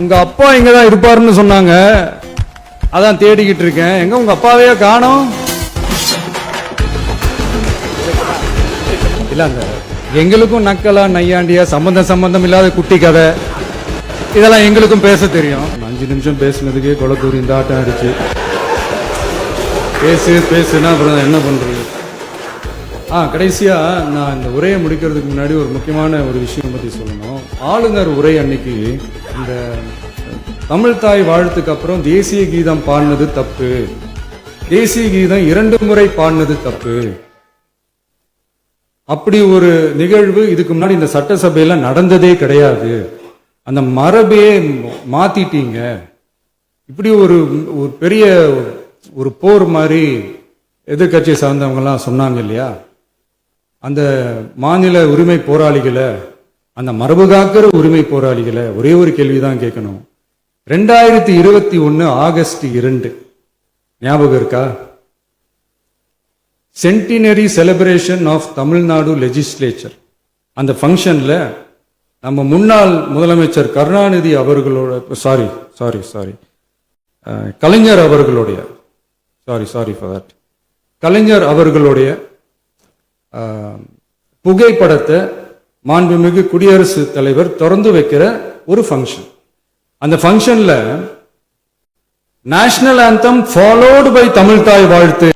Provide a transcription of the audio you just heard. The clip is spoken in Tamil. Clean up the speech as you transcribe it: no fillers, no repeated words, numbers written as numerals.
உங்க அப்பா இங்கதான் இருப்பாருன்னு சொன்னாங்க, அதான் தேடிக்கிட்டு இருக்கேன். எங்க உங்க அப்பாவையே காணோம்? இல்லங்க, எங்களுக்கும் நக்கலா நையாண்டியா சம்பந்தம் இல்லாத குட்டி கதை இதெல்லாம் எங்களுக்கும் பேச தெரியும். 5 நிமிஷம் பேசுனதுக்கே கொளத்தூர் இந்த ஆட்டம் அடிச்சு பேசுனா அப்புறம் என்ன பண்றது? கடைசியா நான் இந்த உரையை முடிக்கிறதுக்கு முன்னாடி ஒரு முக்கியமான ஒரு விஷயம் பத்தி சொல்லணும். ஆளுநர் உரை அன்னைக்கு இந்த தமிழ் தாய் வாழ்த்துக்கு அப்புறம் தேசிய கீதம் பாடினது தப்பு, தேசிய கீதம் 2 முறை பாடினது தப்பு, அப்படி ஒரு நிகழ்வு இதுக்கு முன்னாடி இந்த சட்டசபையில நடந்ததே கிடையாது, அந்த மரபே மாத்திட்டீங்க, இப்படி ஒரு பெரிய ஒரு போர் மாதிரி எதிர்கட்சியை சார்ந்தவங்க எல்லாம் சொன்னாங்க இல்லையா? அந்த மாநில உரிமை போராளிகளை, அந்த மரபு காக்கிற உரிமை போராளிகளை ஒரே ஒரு கேள்விதான் கேட்கணும். 2021 ஆகஸ்ட் 2 ஞாபகம் இருக்கா? Centenary celebration of Tamil Nadu legislature. அந்த ஃபங்க்ஷன்ல நம்ம முன்னாள் முதலமைச்சர் கருணாநிதி அவர்களோட கலைஞர் அவர்களுடைய கலைஞர் அவர்களுடைய புகைப்படத்தை மாண்புமிகு குடியரசுத் தலைவர் திறந்து வைக்கிற ஒரு ஃபங்க்ஷன். அந்த ஃபங்க்ஷன்ல national anthem followed by Tamil தாய் வாழ்த்து